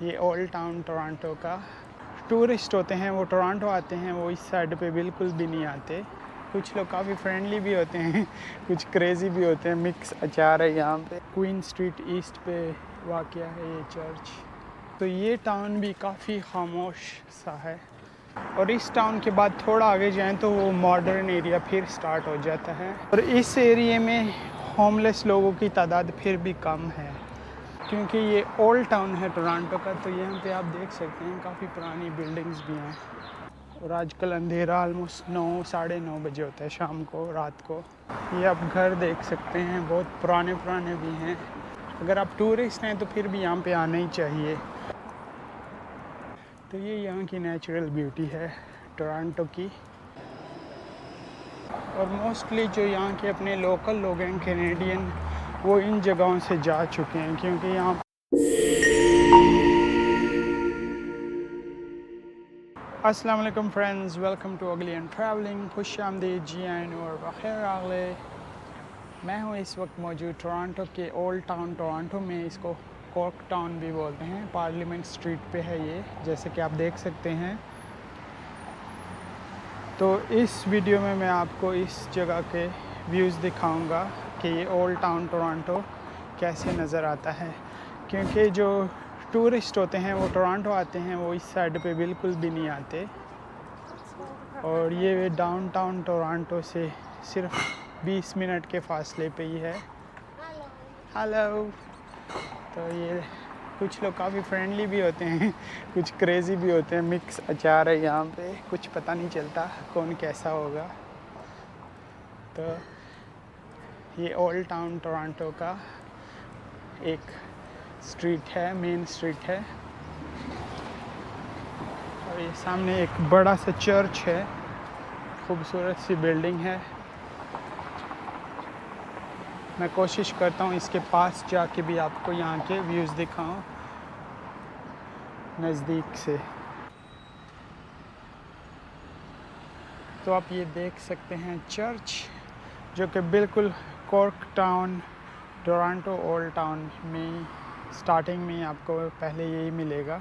ये old town Toronto का tourist होते हैं, वो टोरंटो आते हैं, वो इस साइड पे बिल्कुल भी नहीं आते। कुछ लोग काफ़ी फ्रेंडली भी होते हैं कुछ क्रेज़ी भी होते हैं। मिक्स अचार है यहाँ पे। क्वीन स्ट्रीट ईस्ट पे वाक़या है ये चर्च। तो ये टाउन भी काफ़ी खामोश सा है, और इस टाउन के बाद थोड़ा आगे जाएं तो वो मॉडर्न एरिया फिर स्टार्ट हो जाता है, और इस एरिया में होमलेस लोगों की तादाद फिर भी कम है, क्योंकि ये ओल्ड टाउन है टोरंटो का। तो यहाँ पे आप देख सकते हैं काफ़ी पुरानी बिल्डिंग्स भी हैं, और आजकल अंधेरा ऑलमोस्ट 9 साढ़े 9 बजे होता है शाम को, रात को। ये आप घर देख सकते हैं, बहुत पुराने पुराने भी हैं। अगर आप टूरिस्ट हैं तो फिर भी यहाँ पे आना ही चाहिए। तो ये यहाँ की नेचुरल ब्यूटी है टोरंटो की। और मोस्टली जो यहाँ के अपने लोकल लोग हैं कैनेडियन, वो इन जगहों से जा चुके हैं, क्योंकि यहाँ अस्सलाम वालेकुम फ्रेंड्स, वेलकम टू अगली एंड ट्रैवलिंग। खुश आमदीद, जी आइन और बखैर आगले। मैं हूँ इस वक्त मौजूद टोरंटो के ओल्ड टाउन टोरंटो में। इसको कॉर्क टाउन भी बोलते हैं। पार्लियामेंट स्ट्रीट पे है ये, जैसे कि आप देख सकते हैं। तो इस वीडियो में मैं आपको इस जगह के व्यूज़ दिखाऊंगा कि ये ओल्ड टाउन टोरंटो कैसे नज़र आता है, क्योंकि जो टूरिस्ट होते हैं वो टोरंटो आते हैं, वो इस साइड पे बिल्कुल भी नहीं आते। और ये डाउनटाउन टोरंटो से सिर्फ 20 मिनट के फासले पे ही है। हेलो। तो ये कुछ लोग काफ़ी फ्रेंडली भी होते हैं कुछ क्रेज़ी भी होते हैं। मिक्स अचार है यहाँ पे, कुछ पता नहीं चलता कौन कैसा होगा। तो ये ओल्ड टाउन टोरंटो का एक स्ट्रीट है, मेन स्ट्रीट है। और ये सामने एक बड़ा सा चर्च है, खूबसूरत सी बिल्डिंग है। मैं कोशिश करता हूँ इसके पास जाके भी आपको यहाँ के व्यूज़ दिखाऊं नज़दीक से। तो आप ये देख सकते हैं चर्च, जो कि बिल्कुल cork town Toronto old town में स्टार्टिंग में आपको पहले यही मिलेगा।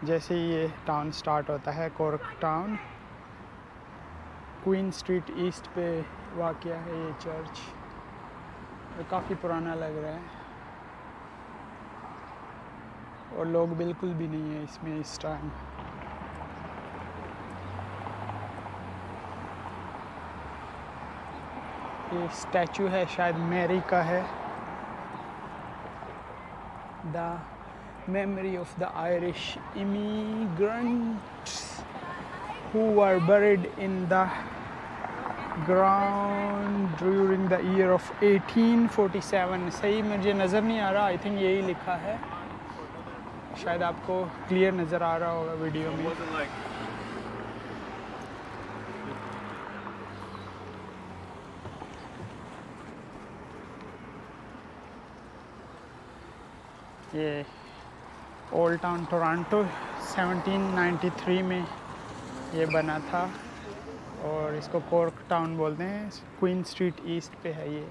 जैसे ही ये टाउन स्टार्ट होता है, cork town queen street east पे वाक़या है ये चर्च। तो काफ़ी पुराना लग रहा है, और लोग बिल्कुल भी नहीं है इसमें इस टाइम। ये स्टैचू है, शायद मैरी का है। The memory of the Irish immigrants who were buried in the ground during the year of 1847। सही मुझे नज़र नहीं आ रहा, आई थिंक यही लिखा है। शायद आपको क्लियर नज़र आ रहा होगा वीडियो में। ये ओल्ड टाउन टोरंटो 1793 में ये बना था, और इसको कॉर्क टाउन बोलते हैं। क्वीन स्ट्रीट ईस्ट पे है ये।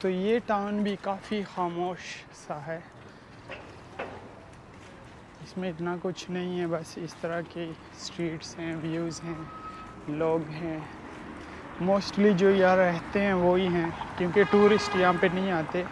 तो ये टाउन भी काफ़ी खामोश सा है, इसमें इतना कुछ नहीं है। बस इस तरह के स्ट्रीट्स हैं, व्यूज़ हैं, लोग हैं। मोस्टली जो यहाँ रहते हैं वो ही हैं, क्योंकि टूरिस्ट यहाँ पे नहीं आते।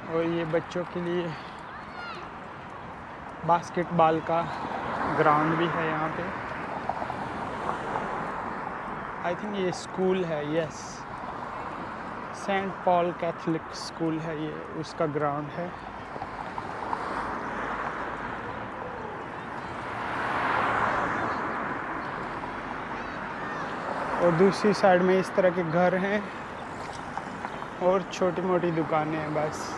और ये बच्चों के लिए बास्केटबॉल का ग्राउंड भी है यहाँ पे। आई थिंक ये स्कूल है, yes, Saint Paul Catholic school है ये, उसका ग्राउंड है। और दूसरी साइड में इस तरह के घर हैं और छोटी मोटी दुकानें हैं बस।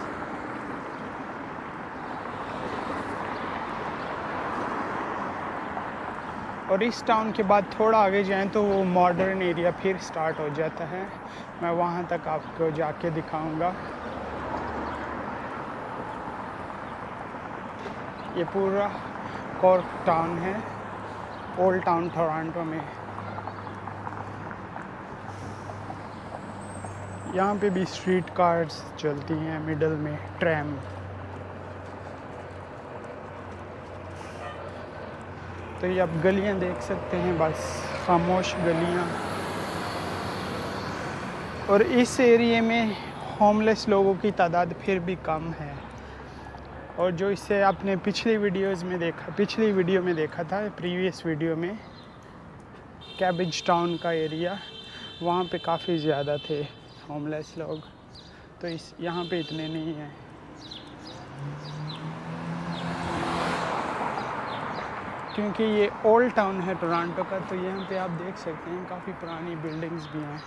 और इस टाउन के बाद थोड़ा आगे जाएं तो वो मॉडर्न एरिया फिर स्टार्ट हो जाता है। मैं वहाँ तक आपको जाके दिखाऊंगा। ये पूरा कॉर्क टाउन है, ओल्ड टाउन टोरंटो में। यहाँ पे भी स्ट्रीट कार्स चलती हैं, मिडल में ट्रैम। तो ये आप गलियाँ देख सकते हैं, बस खामोश गलियाँ। और इस एरिया में होमलेस लोगों की तादाद फिर भी कम है। और जो इससे आपने पिछली वीडियो में देखा था, प्रीवियस वीडियो में, कैबिज टाउन का एरिया, वहाँ पे काफ़ी ज़्यादा थे होमलेस लोग। तो यहाँ पे इतने नहीं हैं। क्योंकि ये ओल्ड टाउन है टोरंटो का, तो यहाँ पे आप देख सकते हैं काफ़ी पुरानी बिल्डिंग्स भी हैं।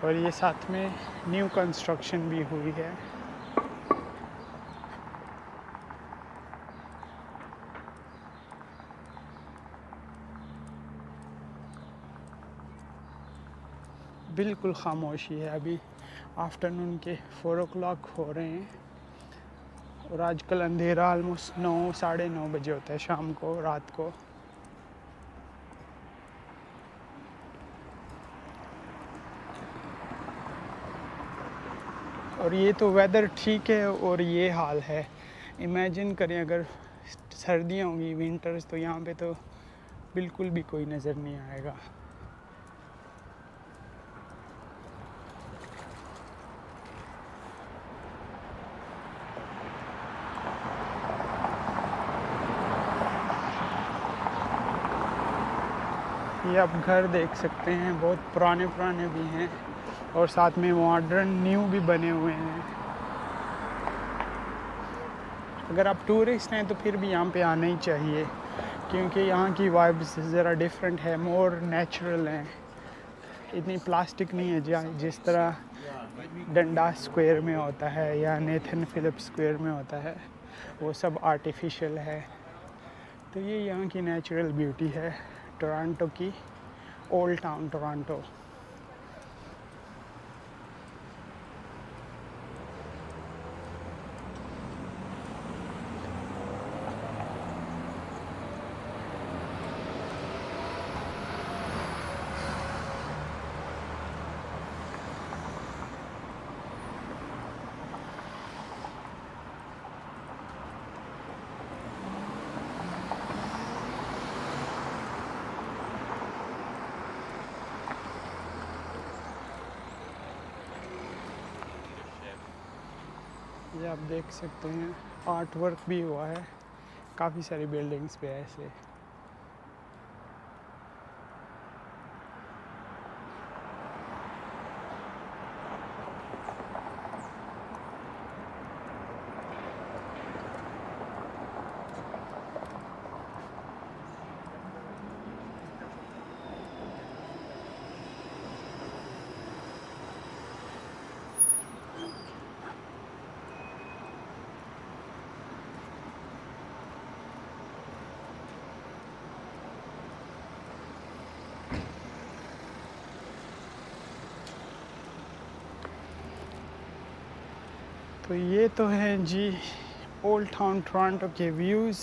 और ये साथ में न्यू कंस्ट्रक्शन भी हुई है। बिल्कुल खामोशी है। अभी आफ्टरनून के 4 o'clock हो रहे हैं। और आजकल अंधेरा ऑलमोस्ट 9 साढ़े 9 बजे होता है शाम को, रात को। और ये तो वेदर ठीक है और ये हाल है। इमेजिन करें अगर सर्दियाँ होंगी, विंटर्स, तो यहाँ पे तो बिल्कुल भी कोई नज़र नहीं आएगा। ये आप घर देख सकते हैं, बहुत पुराने पुराने भी हैं और साथ में मॉडर्न न्यू भी बने हुए हैं। अगर आप टूरिस्ट हैं तो फिर भी यहाँ पे आना ही चाहिए, क्योंकि यहाँ की वाइब्स ज़रा डिफरेंट है, मोर नेचुरल हैं। इतनी प्लास्टिक नहीं है जिस तरह डंडास स्क्वायर में होता है या नेथन फिलिप्स स्क्वायर में होता है, वो सब आर्टिफिशियल है। तो ये यहाँ की नेचुरल ब्यूटी है टोरंटो की, ओल्ड टाउन टोरंटो। ये आप देख सकते हैं आर्ट वर्क भी हुआ है काफ़ी सारी बिल्डिंग्स पे ऐसे। तो ये तो है जी ओल्ड टाउन टोरंटो के व्यूज़।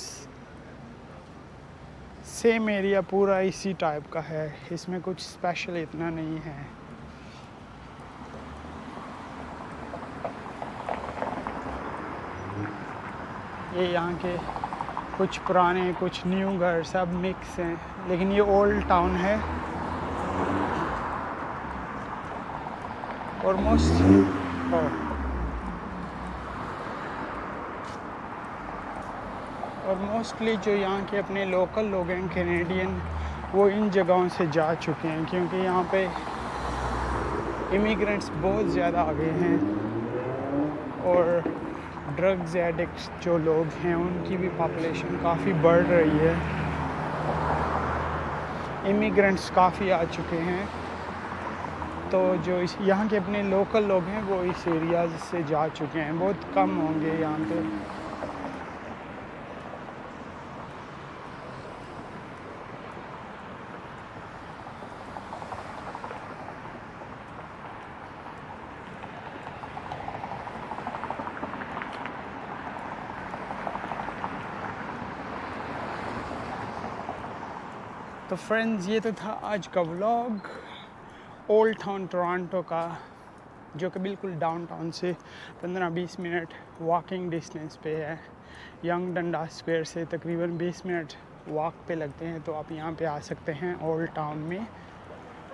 सेम एरिया पूरा इसी टाइप का है, इसमें कुछ स्पेशल इतना नहीं है। ये यहाँ के कुछ पुराने कुछ न्यू घर सब मिक्स हैं, लेकिन ये ओल्ड टाउन है और मोस्टली जो यहाँ के अपने लोकल लोग हैं कैनेडियन, वो इन जगहों से जा चुके हैं, क्योंकि यहाँ पे इमिग्रेंट्स बहुत ज़्यादा आ गए हैं और ड्रग्स एडिक्ट्स जो लोग हैं उनकी भी पॉपुलेशन काफ़ी बढ़ रही है। इमिग्रेंट्स काफ़ी आ चुके हैं, तो जो यहाँ के अपने लोकल लोग हैं वो इस एरिया से जा चुके हैं, बहुत कम होंगे यहाँ पे। तो फ्रेंड्स ये तो था आज का व्लॉग ओल्ड टाउन टोरंटो का, जो कि बिल्कुल डाउनटाउन से 15-20 मिनट वॉकिंग डिस्टेंस पे है। यंग डंडा स्क्वायर से तकरीबन 20 मिनट वॉक पे लगते हैं, तो आप यहाँ पे आ सकते हैं ओल्ड टाउन में,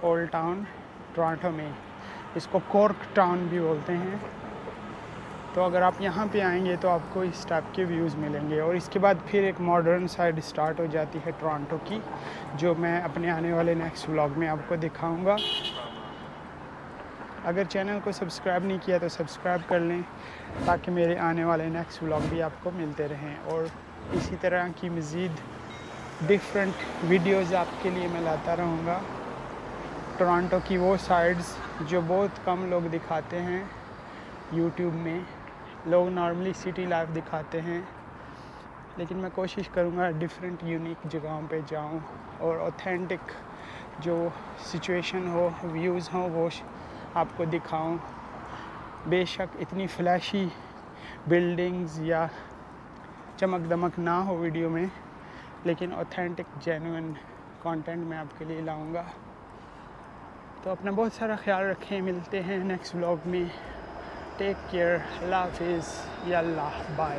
ओल्ड टाउन टोरंटो में। इसको कॉर्क टाउन भी बोलते हैं। तो अगर आप यहाँ पे आएंगे तो आपको इस टाइप के व्यूज़ मिलेंगे, और इसके बाद फिर एक मॉडर्न साइड स्टार्ट हो जाती है टोरंटो की, जो मैं अपने आने वाले नेक्स्ट व्लॉग में आपको दिखाऊंगा। अगर चैनल को सब्सक्राइब नहीं किया तो सब्सक्राइब कर लें, ताकि मेरे आने वाले नेक्स्ट व्लॉग भी आपको मिलते रहें, और इसी तरह की मज़ीद डिफरेंट वीडियोज़ आपके लिए मैं लाता रहूँगा। टोरंटो की वो साइड्स जो बहुत कम लोग दिखाते हैं यूट्यूब में। लोग नॉर्मली सिटी लाइफ दिखाते हैं, लेकिन मैं कोशिश करूँगा डिफरेंट यूनिक जगहों पे जाऊँ और ऑथेंटिक जो सिचुएशन हो, व्यूज़ हो, वो आपको दिखाऊं। बेशक इतनी फ्लैशी बिल्डिंग्स या चमक दमक ना हो वीडियो में, लेकिन ऑथेंटिक जेन्युइन कंटेंट मैं आपके लिए लाऊंगा। तो अपना बहुत सारा ख्याल रखें, मिलते हैं नेक्स्ट व्लॉग में। टेक केयर, अल्लाह हाफिज़, यल्ला बाय।